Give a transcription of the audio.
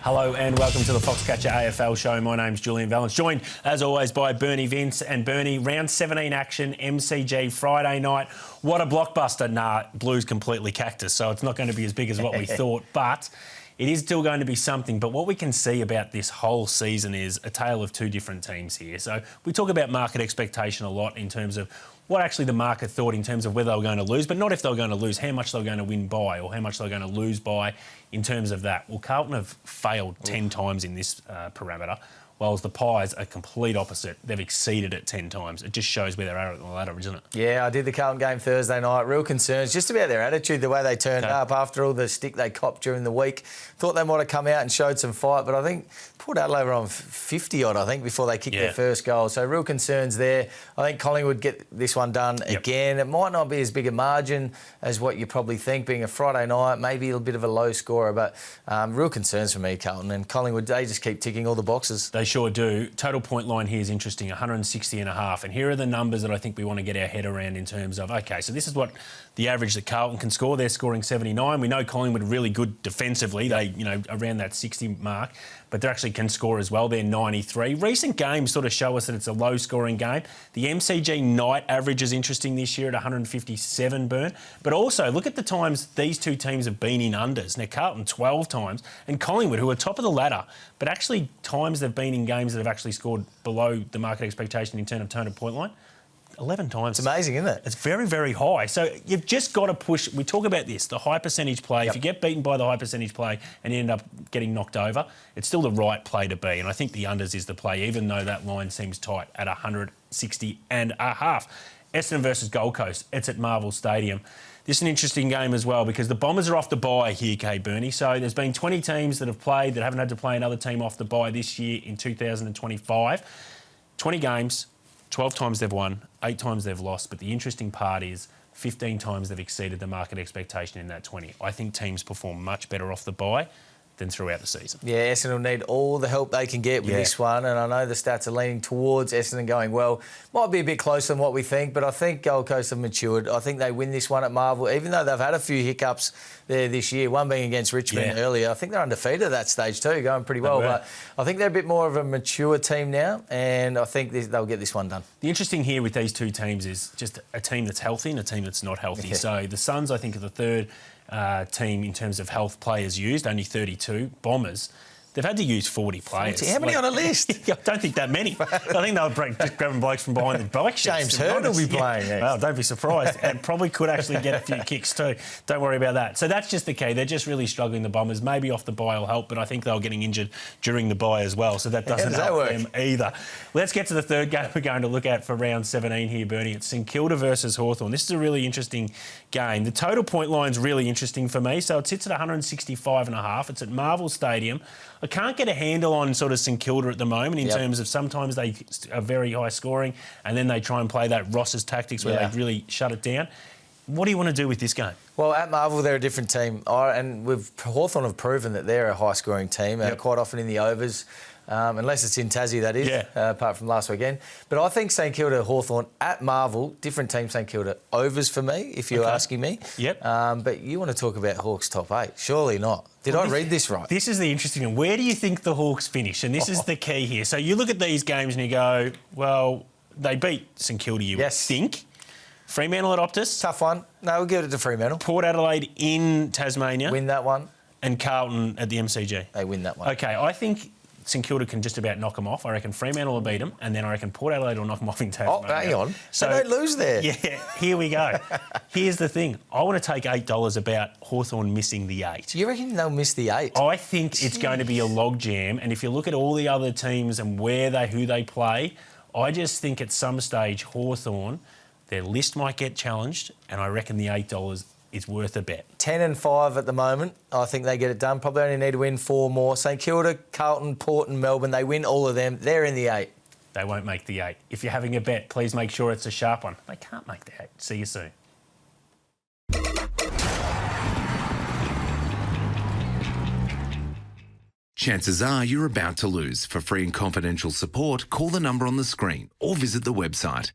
Hello and welcome to the Foxcatcher AFL show. My name's Julian Vallance, joined as always by Bernie Vince. And Bernie, round 17 action, MCG Friday night. What a blockbuster. Nah, Blues completely cactus, so it's not going to be as big as what we thought, but it is still going to be something. But what we can see about this whole season is a tale of two different teams here. So we talk about market expectation a lot in terms of what actually the market thought in terms of whether they were going to lose, but not if they were going to lose, how much they were going to win by or how much they were going to lose by in terms of that. Well, Carlton have failed 10 times in this parameter, whilst the Pies are complete opposite. They've exceeded it 10 times. It just shows where they're at the ladder, isn't it? Yeah, I did the Carlton game Thursday night. Real concerns just about their attitude, the way they turned up after all the stick they copped during the week. Thought they might have come out and showed some fight, but I think Port Adelaide were on 50-odd, I think, before they kicked their first goal. So real concerns there. I think Collingwood get this one done again. It might not be as big a margin as what you probably think, being a Friday night, maybe a bit of a low scorer, but real concerns for me, Carlton. And Collingwood, they just keep ticking all the boxes. They sure do. Total point line here is interesting, 160.5. And here are the numbers that I think we want to get our head around in terms of, OK, so this is what the average that Carlton can score. They're scoring 79. We know Collingwood are really good defensively. They, around that 60 mark, but they actually can score as well. They're 93. Recent games sort of show us that it's a low-scoring game. The MCG night average is interesting this year at 157, Burn. But also, look at the times these two teams have been in unders. Now, Carlton 12 times, and Collingwood, who are top of the ladder, but actually times they've been in games that have actually scored below the market expectation in terms of total point line. 11 times. It's amazing, isn't it? It's very, very high. So you've just got to push. We talk about this, the high percentage play. If you get beaten by the high percentage play and you end up getting knocked over, it's still the right play to be. And I think the unders is the play, even though that line seems tight at 160.5. Essendon versus Gold Coast. It's at Marvel Stadium. This is an interesting game as well because the Bombers are off the bye here, K. Bernie. So there's been 20 teams that have played that haven't had to play another team off the bye this year in 2025. 20 games. 12 times they've won, 8 times they've lost, but the interesting part is 15 times they've exceeded the market expectation in that 20. I think teams perform much better off the bye than throughout the season. Yeah, Essendon will need all the help they can get with this one, and I know the stats are leaning towards Essendon going well. Might be a bit closer than what we think, but I think Gold Coast have matured. I think they win this one at Marvel, even though they've had a few hiccups there this year, one being against Richmond earlier. I think they're undefeated at that stage too, going pretty well. But I think they're a bit more of a mature team now, and I think they'll get this one done. The interesting here with these two teams is just a team that's healthy and a team that's not healthy. So the Suns, I think, are the third team in terms of health players used, only 32. Bombers, they've had to use 40 players. 40? How many on a list? I don't think that many. I think they were just grabbing blokes from behind the bike sheds. James Hurd will be playing next. Well, don't be surprised. And probably could actually get a few kicks too. Don't worry about that. So that's just the key. They're just really struggling, the Bombers. Maybe off the bye will help, but I think they were getting injured during the bye as well, so that doesn't help them either. Let's get to the third game we're going to look at for round 17 here, Bernie. It's St Kilda versus Hawthorn. This is a really interesting game. The total point line's really interesting for me, so it sits at 165.5. It's at Marvel Stadium. I can't get a handle on sort of St Kilda at the moment in terms of sometimes they are very high scoring and then they try and play that Ross's tactics where they really shut it down. What do you want to do with this game? Well, at Marvel, they're a different team. And Hawthorn have proven that they're a high-scoring team, quite often in the overs, unless it's in Tassie, that is, apart from last weekend. But I think St Kilda, Hawthorn, at Marvel, different team, St Kilda, overs for me, if you're asking me. But you want to talk about Hawks top 8. Surely not. Did I read this right? This is the interesting one. Where do you think the Hawks finish? And this is the key here. So you look at these games and you go, well, they beat St Kilda, you would think. Fremantle at Optus. Tough one. No, we'll give it to Fremantle. Port Adelaide in Tasmania. Win that one. And Carlton at the MCG. They win that one. OK, I think St Kilda can just about knock them off. I reckon Fremantle will beat them, and then I reckon Port Adelaide will knock them off in Tasmania. Oh, hang on. So they lose there. Yeah, here we go. Here's the thing. I want to take $8 about Hawthorn missing the 8. You reckon they'll miss the 8? I think it's going to be a log jam, and if you look at all the other teams and who they play, I just think at some stage Hawthorn, their list might get challenged, and I reckon the $8 is worth a bet. 10 and 5 at the moment. I think they get it done. Probably only need to win 4 more. St Kilda, Carlton, Port and Melbourne, they win all of them. They're in the 8. They won't make the 8. If you're having a bet, please make sure it's a sharp one. They can't make the 8. See you soon. Chances are you're about to lose. For free and confidential support, call the number on the screen or visit the website.